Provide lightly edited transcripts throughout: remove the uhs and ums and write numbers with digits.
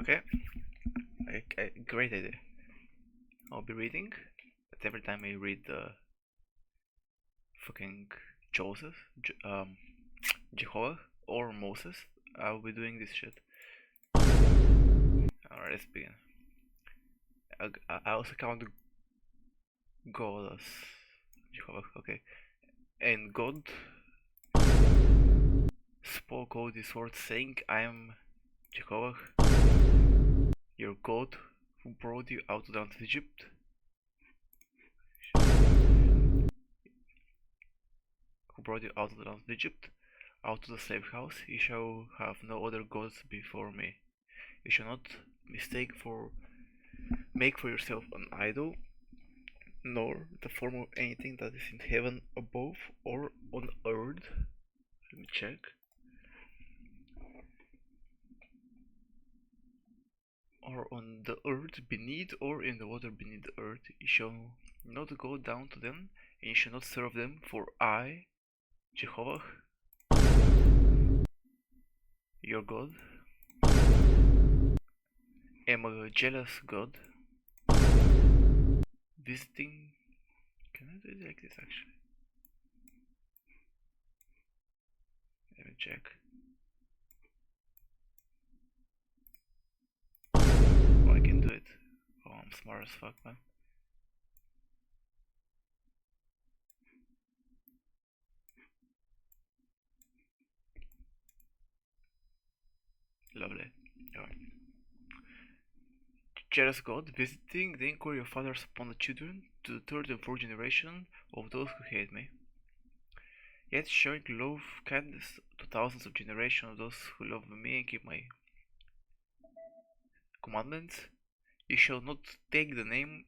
Okay, great idea. I'll be reading, but every time I read the fucking Joseph, Jehovah, or Moses, I'll be doing this shit. Alright, let's begin. I also count God as Jehovah, okay. And God spoke all these words saying, I am Jehovah, your God, who brought you out of the land of Egypt. Who brought you out of the land of Egypt, out of the slave house. You shall have no other gods before me. You shall not make for yourself an idol, nor the form of anything that is in heaven above or on earth. Let me check. Or on the earth beneath, or in the water beneath the earth. You shall not go down to them, and you shall not serve them, for I, Jehovah, your God, am a jealous God, visiting. Can I do it like this actually? Let me check. Oh, I can do it. Oh, I'm smart as fuck, man. Lovely. Alright. Jealous God, visiting the inquiry of fathers upon the children, to the third and fourth generation of those who hate me. Yet showing love, kindness to thousands of generations of those who love me and keep my commandments. You shall not take the name.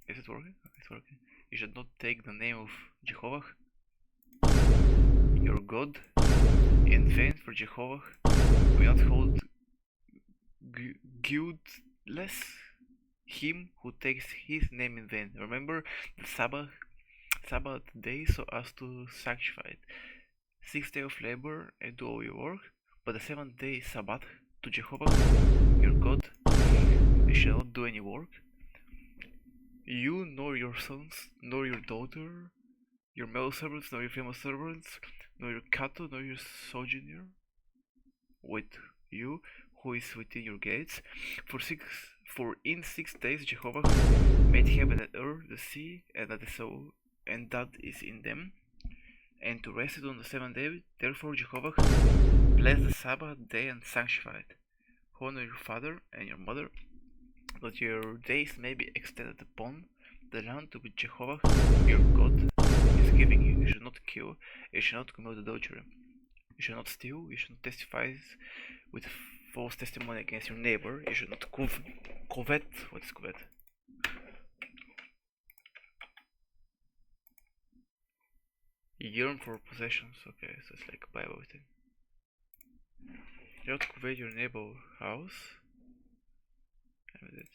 Is it working? It's working. You shall not take the name of Jehovah, your God, in vain, for Jehovah will not hold guiltless him who takes his name in vain. Remember the Sabbath day so as to sanctify it. 6 days of labor and do all your work, but the 7th day is Sabbath to Jehovah, your God. You shall not do any work. You, nor your sons, nor your daughter, your male servants, nor your female servants, nor your cattle, nor your sojourner with you, who is within your gates. For in 6 days Jehovah made heaven and earth, the sea, and that is in them, and to rest it on the 7th day. Therefore Jehovah blessed the Sabbath day and sanctified it. Honor your father and your mother, that your days may be extended upon the land to which Jehovah your God is giving you. You should not kill, you should not commit adultery, you should not steal, you should not testify with false testimony against your neighbor, you should not covet. What is covet? Yearn for possessions. Okay, so it's like a Bible thing. You not covet your neighbor's house. It.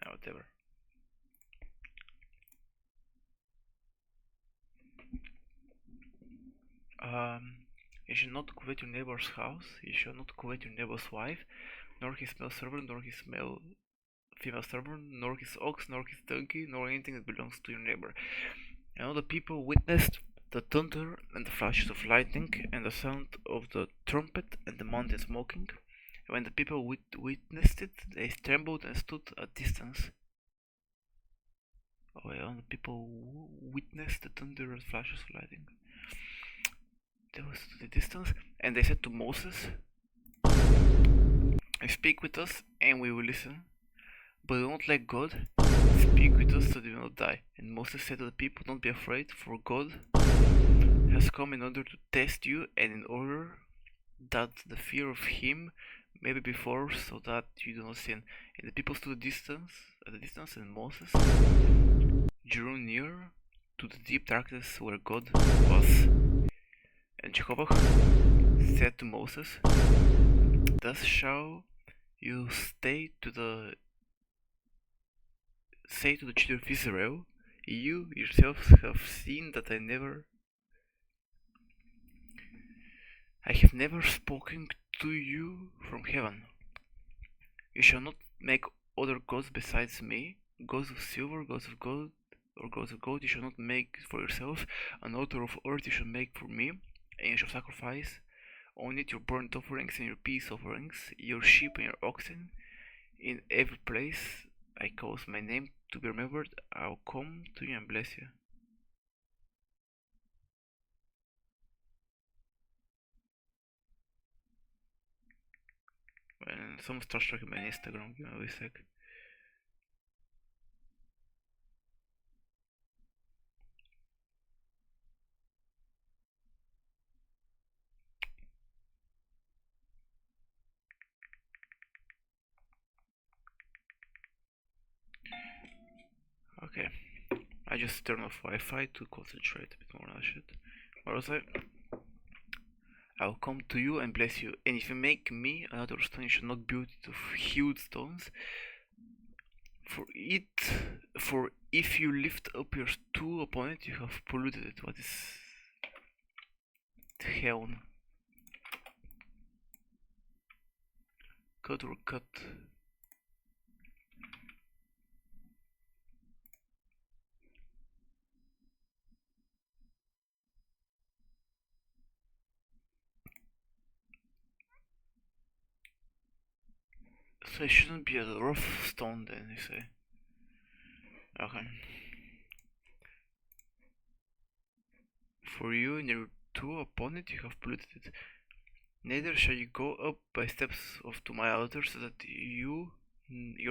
Whatever. You should not covet your neighbor's house. You shall not covet your neighbor's wife, nor his male servant, nor his female servant, nor his ox, nor his donkey, nor anything that belongs to your neighbor. And all the people witnessed the thunder and the flashes of lightning and the sound of the trumpet and the mountain smoking. And when the people witnessed it, they trembled and stood at distance. Oh, yeah, the people witnessed the thunder and flashes of lightning. They were stood at distance, and they said to Moses, "Speak with us, and we will listen. But don't let God speak with us so they will not die." And Moses said to the people, "Don't be afraid, for God has come in order to test you, and in order that the fear of him may be before, so that you do not sin." And the people stood at a distance, and Moses drew near to the deep darkness where God was. And Jehovah said to Moses, "Thus shall you say to the children of Israel, you yourselves have seen that I never I have never spoken to you from heaven. You shall not make other gods besides me, gods of silver, gods of gold, or gods of gold. You shall not make for yourself. An altar of earth you shall make for me, and you shall sacrifice on it your burnt offerings and your peace offerings, your sheep and your oxen. In every place I cause my name to be remembered, I'll come to you and bless you. And someone starts tracking my Instagram, give me a sec. Okay, I just turn off Wi-Fi to concentrate a bit more on that shit. What was I? I'll come to you and bless you, and if you make me another stone, you shall not build it of hewed stones. For if you lift up your stool upon it, you have polluted it. What is hell? Cut or cut? So it shouldn't be a rough stone then, you say? Okay. For you and your tool upon it, you have polluted it. Neither shall you go up by steps of to my altar, so that your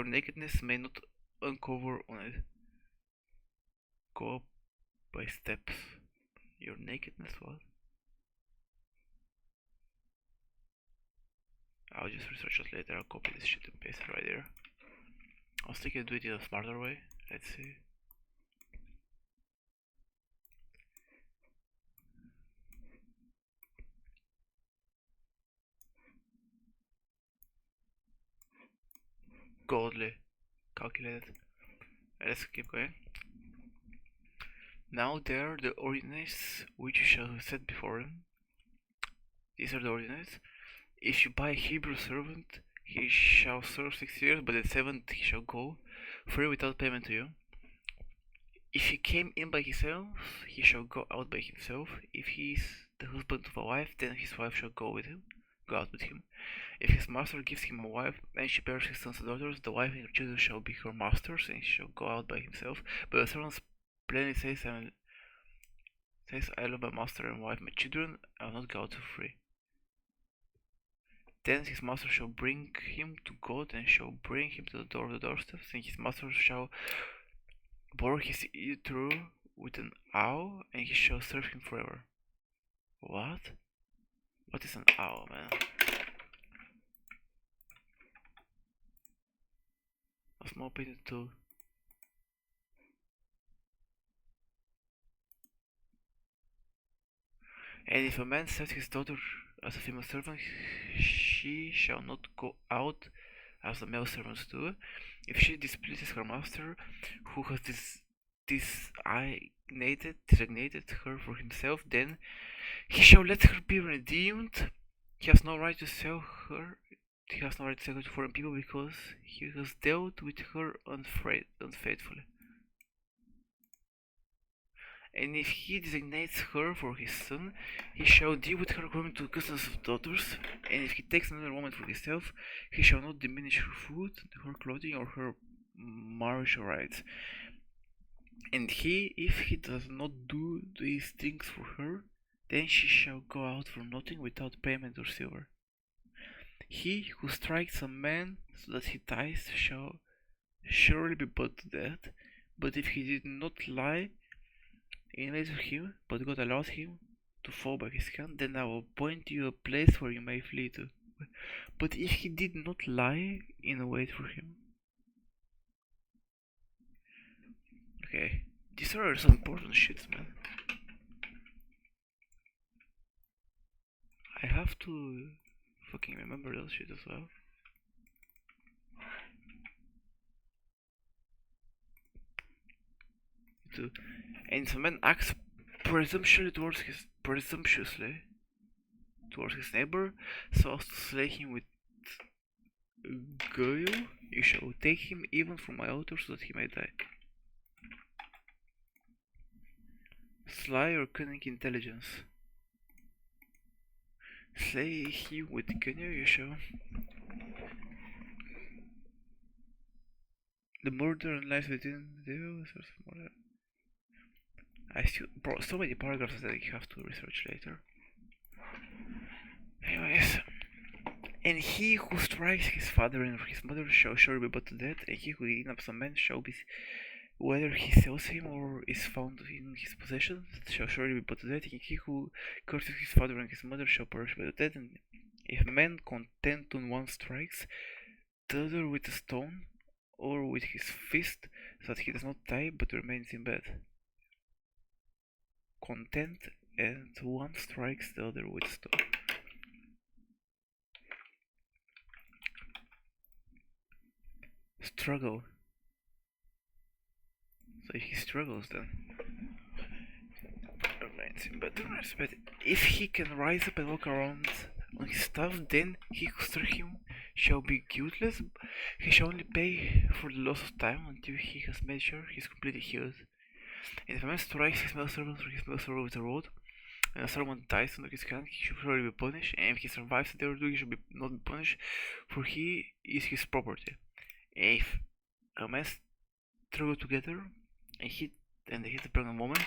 nakedness may not uncover on it. Go up by steps. Your nakedness, what? I'll just research it later. I'll copy this shit and paste it right there. I was thinking to do it in a smarter way. Let's see. Godly. Calculated. Let's keep going. Now there are the ordinances which you shall set before him. These are the ordinances. If you buy a Hebrew servant, he shall serve 6 years, but the seventh he shall go free without payment to you. If he came in by himself, he shall go out by himself. If he is the husband of a wife, then his wife shall go out with him. If his master gives him a wife, and she bears his sons and daughters, the wife and her children shall be her masters, and he shall go out by himself. But the servant plainly says, I love my master and wife, my children, I will not go out for free. Then his master shall bring him to God, and shall bring him to the door of the doorsteps, and his master shall bore his ear through with an awl, and he shall serve him forever. What? What is an awl, man? A small painted tool. And if a man sets his daughter as a female servant, she shall not go out as the male servants do. If she displeases her master, who has designated her for himself, then he shall let her be redeemed. He has no right to sell her. He has no right to sell her to foreign people because he has dealt with her unfaithfully. And if he designates her for his son, he shall deal with her according to the customs of daughters. And if he takes another woman for himself, he shall not diminish her food, her clothing, or her marriage rights. And if he does not do these things for her, then she shall go out for nothing without payment or silver. He who strikes a man so that he dies shall surely be put to death. But if he did not lie in ways of him, but God allowed him to fall by his hand, then I will point you a place where you may flee to. But if he did not lie in a way for him. Okay, these are some important shits, man. I have to fucking remember those shit as well. And if a man acts presumptuously towards his neighbor, so as to slay him with guile. You shall take him even from my altar, so that he may die. Sly or cunning intelligence. Slay him with guile, you shall. The murder lies within the I still, bro, so many paragraphs that I have to research later. Anyways, and he who strikes his father and his mother shall surely be put to death, and he who kidnaps a man shall be, whether he sells him or is found in his possession, shall surely be put to death, and he who curses his father and his mother shall perish by the death. And if man content on one strikes the other with a stone or with his fist, so that he does not die but remains in bed. Content, and one strikes the other with stone. Struggle. So if he struggles, then remains in bed. But if he can rise up and walk around on his staff, then he who struck him shall be guiltless. He shall only pay for the loss of time until he has made sure he is completely healed. And if a man strikes his male servant or his male servant with a rod, and a servant dies under his hand, he should surely be punished, and if he survives the ordeal, he should not be punished, for he is his property. And if a man struggle together and they hit a pregnant woman,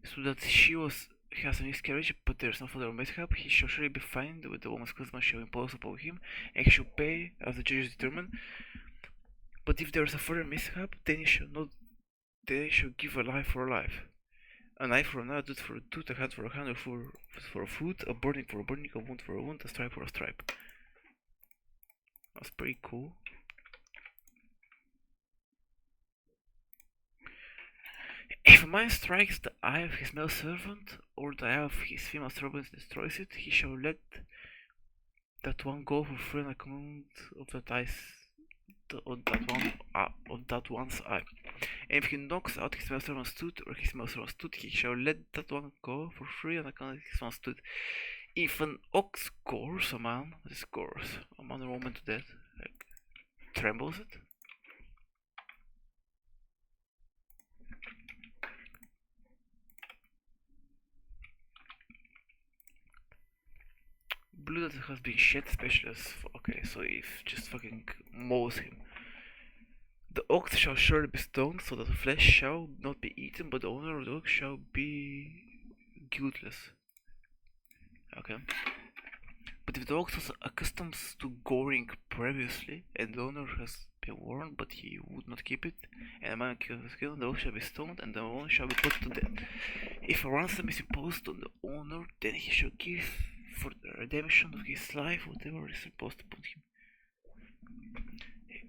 so that she has a miscarriage, but there is no further mishap, he shall surely be fined with the woman's husband shall impose upon him, and he shall pay as the judges determine. But if there is a further mishap, then he shall not. They shall give a life for a life, an eye for an eye, a tooth for a tooth, a hand for a hand, or for a foot, a burning for a burning, a wound for a wound, a stripe for a stripe. That's pretty cool. If a man strikes the eye of his male servant, or the eye of his female servant and destroys it, he shall let that one go for free on account of that eye's of that one's eye. And if he knocks out his male servant's tooth or his male servant's tooth, he shall let that one go for free on account of his one's tooth. If an ox gores a man or woman to death, like trembles it. Blood that has been shed, especially as okay, so if just fucking mauls him. The ox shall surely be stoned, so that the flesh shall not be eaten, but the owner of the ox shall be guiltless. Okay. But if the ox was accustomed to goring previously, and the owner has been warned, but he would not keep it, and a man kills his kill, the ox shall be stoned, and the owner shall be put to death. If a ransom is imposed on the owner, then he shall give for the redemption of his life whatever is imposed upon him.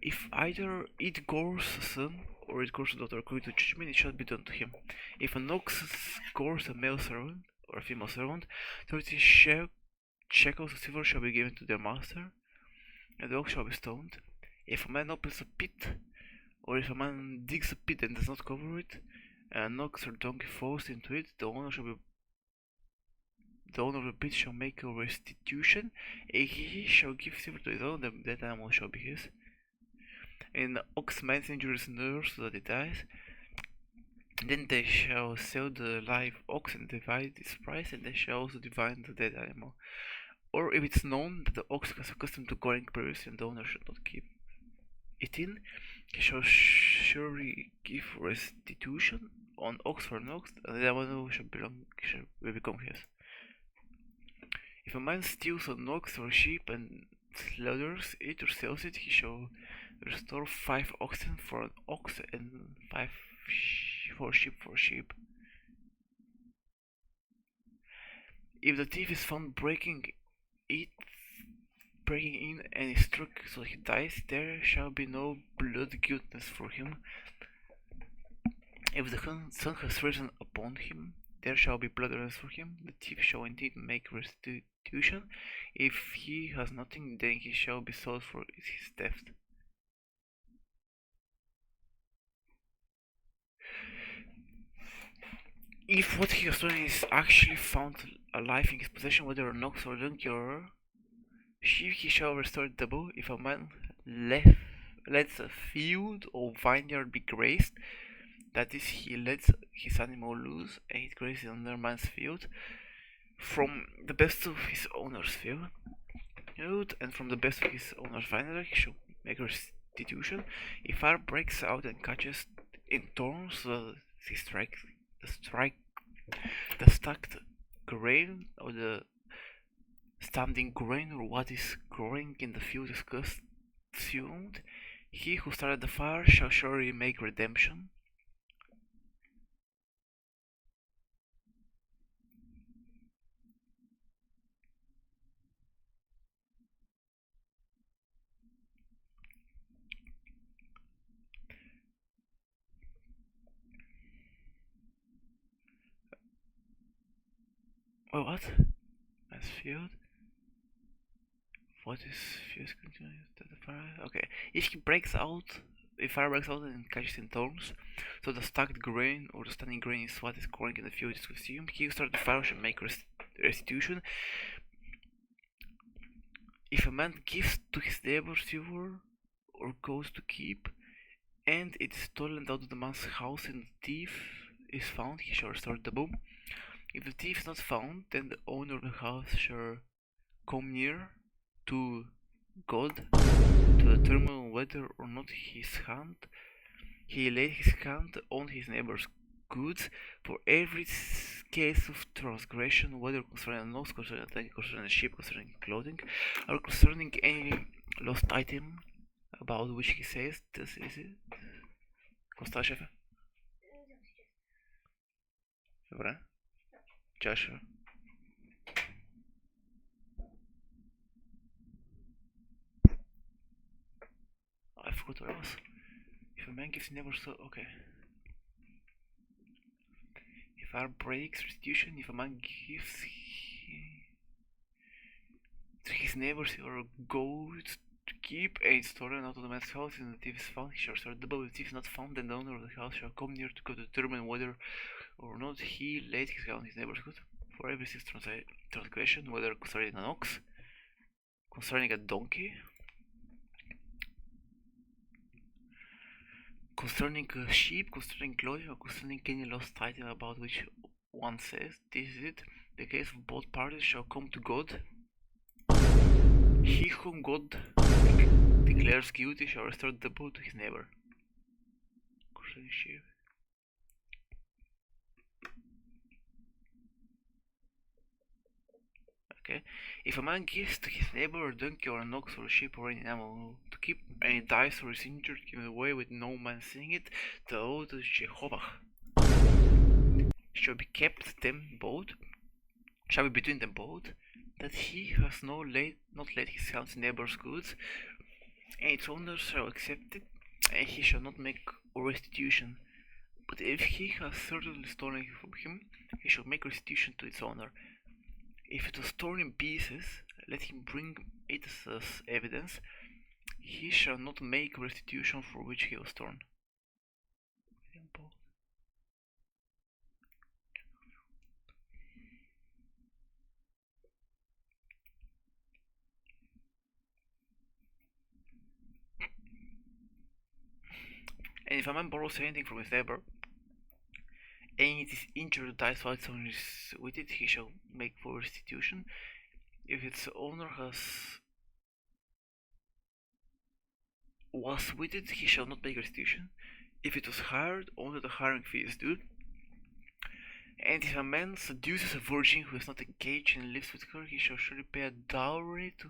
If either it gores a son or it gores a daughter according to judgment, it shall be done to him. If an ox gores a male servant or a female servant, 30 shekels of silver shall be given to their master, and the ox shall be stoned. If a man opens a pit, or if a man digs a pit and does not cover it, and an ox or donkey falls into it, the owner of the pit shall make a restitution, and he shall give silver to his owner, that animal shall be his. And the ox man's injuries nurse so that it dies. Then they shall sell the live ox and divide its price, and they shall also divide the dead animal. Or if it's known that the ox was accustomed to goring previously and the owner should not keep it in, he shall surely give restitution on ox for an ox, and the animal shall become his. If a man steals an ox or sheep and slaughters it or sells it, he shall restore 5 oxen for an ox and 5 sheep for sheep. If the thief is found breaking in and is struck so he dies, there shall be no blood guiltness for him. If the sun has risen upon him, there shall be blood for him. The thief shall indeed make restitution. If he has nothing, then he shall be sold for his theft. If what he has done is actually found alive in his possession, whether or not or donkey or sheep, he shall restore it double. If a man lets a field or vineyard be grazed, that is, he lets his animal loose and it grazes another man's field, from the best of his owner's field, and from the best of his owner's vineyard, he shall make restitution. If fire breaks out and catches in thorns the stacked grain or the standing grain or what is growing in the field is consumed, he who started the fire shall surely make redemption. Well, what? As field? What is fuse continuous to the fire? Okay. If fire breaks out and catches in thorns, so the stacked grain or the standing grain is what is growing in the field is consumed, he who started the fire shall make restitution. If a man gives to his neighbor silver or goes to keep, and it is stolen out of the man's house and the thief is found, he shall restore the boom. If the thief is not found, then the owner of the house shall come near to God to determine whether or not he laid his hand on his neighbor's goods for every case of transgression, whether concerning an ox, concerning a donkey, concerning a sheep, concerning clothing, or concerning any lost item about which he says, this is it. Como está, chefe? Dobra? Joshua. I forgot where I was. If a man gives never so okay. If fire breaks restitution, if a man gives to his neighbors or goes to keep a stolen out of the man's house and the thief is found, he shall restore double. If the thief is not found, then the owner of the house shall come near to determine whether or not he laid his hand on his neighbor's good. For every transgression, whether concerning an ox, concerning a donkey, concerning a sheep, concerning clothing, or concerning any lost item about which one says, this is it, the case of both parties shall come to God. He whom God declares guilty shall restore the boat to his neighbor. Concerning sheep. Okay. If a man gives to his neighbor a donkey or an ox or a sheep or any animal to keep, and it dies or is injured, given away with no man seeing it, the oath of Jehovah shall be between them both, that he has not laid his hands in neighbor's goods, and its owner shall accept it, and he shall not make restitution. But if he has certainly stolen it from him, he shall make restitution to its owner. If it was torn in pieces, let him bring it as evidence. He shall not make restitution for which he was torn. And if a man borrows anything from his neighbor, and it is injured or dies while someone is with it, he shall make full restitution. If its owner was with it, he shall not make restitution. If it was hired, only the hiring fee is due. And if a man seduces a virgin who is not engaged and lives with her, he shall surely pay a dowry to.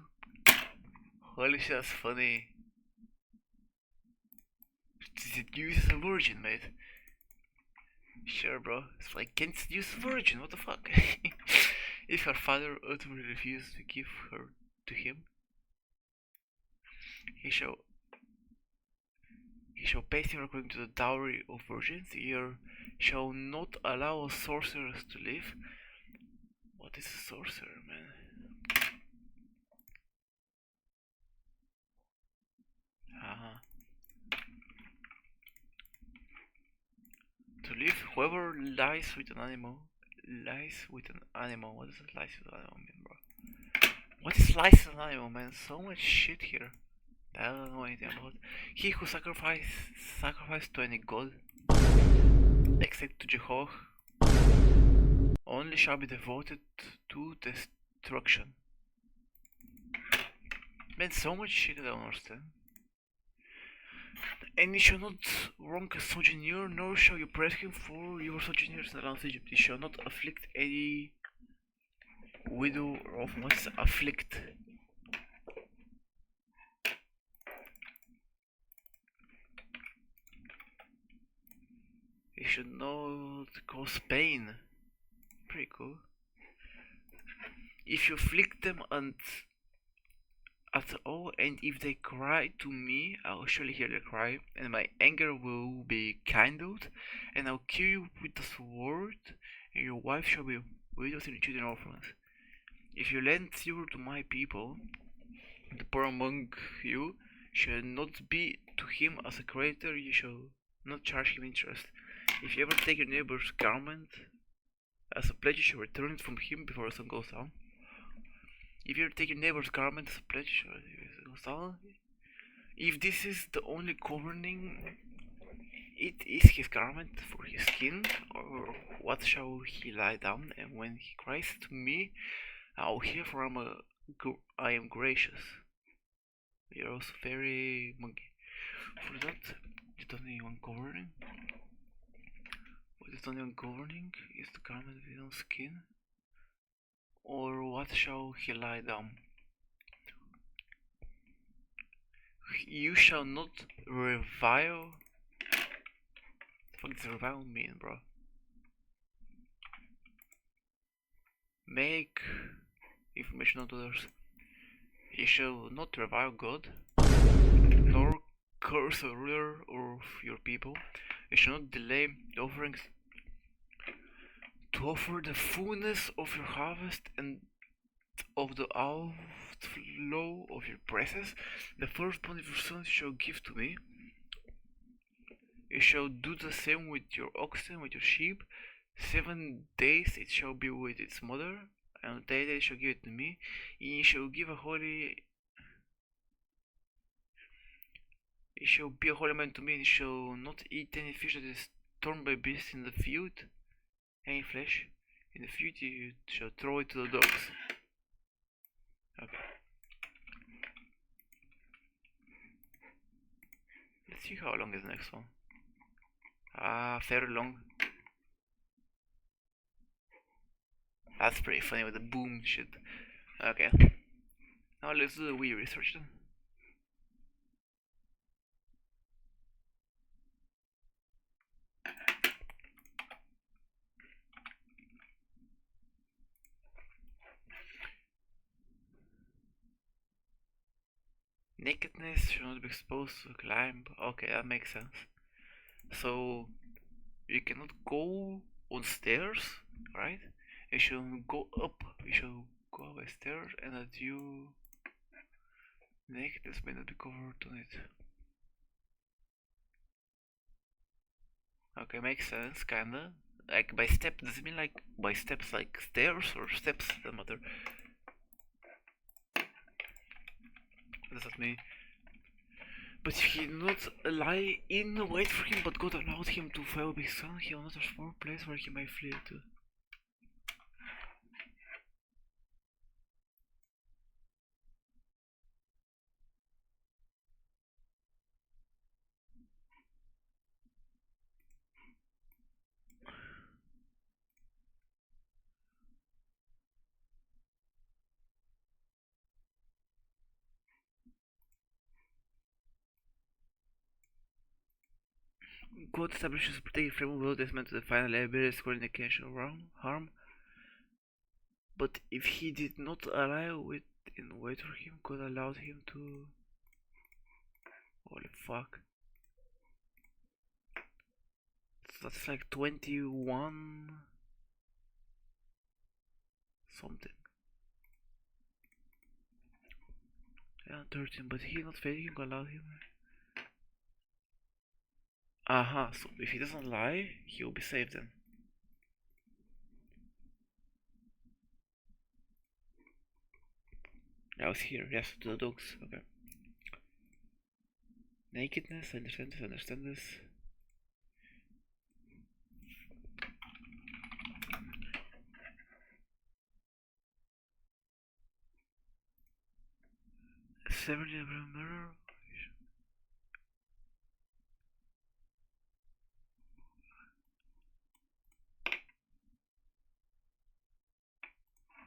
Holy shit, that's funny. Seduces a virgin, mate. Sure, bro. It's like, can't seduce a virgin, what the fuck? If her father ultimately refuses to give her to him, he shall pay him according to the dowry of virgins. He shall not allow a sorceress to live. What is a sorcerer, man? To to live. Whoever lies with an animal lies with an animal. What does lies with an animal mean, bro? What is lies with an animal, man? So much shit here. I don't know anything about. He who sacrificed to any god except to Jehovah only shall be devoted to destruction. Man, so much shit I don't understand. And you shall not wrong a sojourner, nor shall you press him for your sojourners in the land of Egypt. You shall not afflict any widow or orphan. What is afflict? You should not cause pain. Pretty cool. If you afflict them and at all, and if they cry to me, I'll surely hear their cry, and my anger will be kindled, and I'll kill you with the sword, and your wife shall be widows and your children orphans. If you lend silver to my people, the poor among you shall not be to him as a creditor, you shall not charge him interest. If you ever take your neighbor's garment as a pledge, you shall return it from him before the sun goes down. If you ever take your neighbor's garment as a pledge, if this is the only covering, it is his garment for his skin, or what shall he lie down? And when he cries to me, I'll hear, for I am gracious. You're also very monkey. For that, you don't need one covering. What is only one covering is the garment without skin. Or what shall he lie down? You shall not revile. What does revile mean, bro? Make information to others. You shall not revile God, nor curse a ruler of your people. You shall not delay the offerings to offer the fullness of your harvest and of the outflow of your presses. The firstborn of your sons you shall give to me. You shall do the same with your oxen, with your sheep. 7 days it shall be with its mother, and on the 8th day you shall give it to me. And you shall give a holy. You shall be a holy man to me, and you shall not eat any fish that is torn by beasts in the field. Any flesh in the field you shall throw it to the dogs. Okay. Let's see how long is the next one. Very long. That's pretty funny with the boom shit. Okay. Now let's do the wee research then. Nakedness should not be exposed to climb. Okay, that makes sense. So you cannot go on stairs, right? You should go up. You should go up a stairs, and that you nakedness may not be covered on it. Okay, makes sense, kinda. Like by step, does it mean like by steps like stairs or steps that matter? What does that mean? But if he did not lie in wait for him, but God allowed him to follow his son, he will not transform a place where he might flee to. God establishes a protective framework without this meant to define liability, score indication of harm. But if he did not allow it in wait for him, God allowed him to. Holy fuck. So that's like 21 something. Yeah, 13, but he not failing, allowed him. So if he doesn't lie, he will be saved then. I was here, yes, to the dogs, okay. Nakedness, I understand this. Mirror.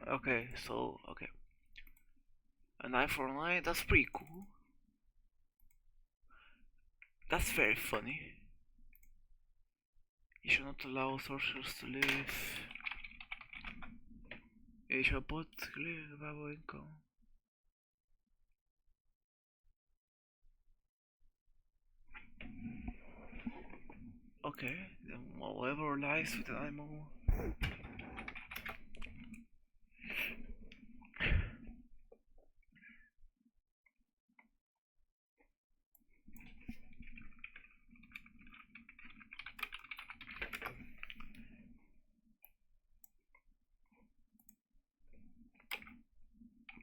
Okay, so, okay. An eye for an eye, that's pretty cool. That's very funny. You should not allow sorcerers to live. You shall put clear valuable income. Okay, then whatever lies with an animal.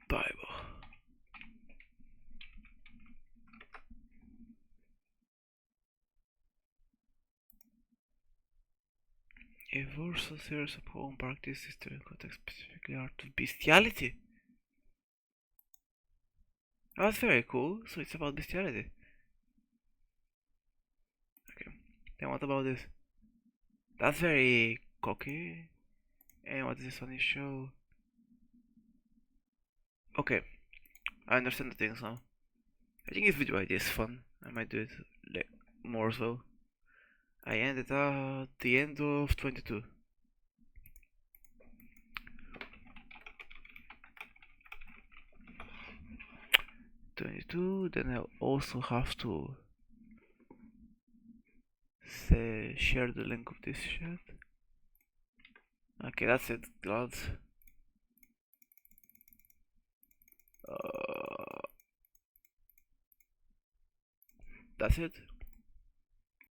Bible. A verse of series of poem practice history context specifically art of bestiality. That's very cool. So it's about bestiality. Okay. Then what about this? That's very cocky. And what is this on his show? Okay, I understand the things now. I think this video idea is fun. I might do it more as well. I ended at the end of 22. 22, then I also have to say, share the link of this shit. Okay, that's it, lads. That's it.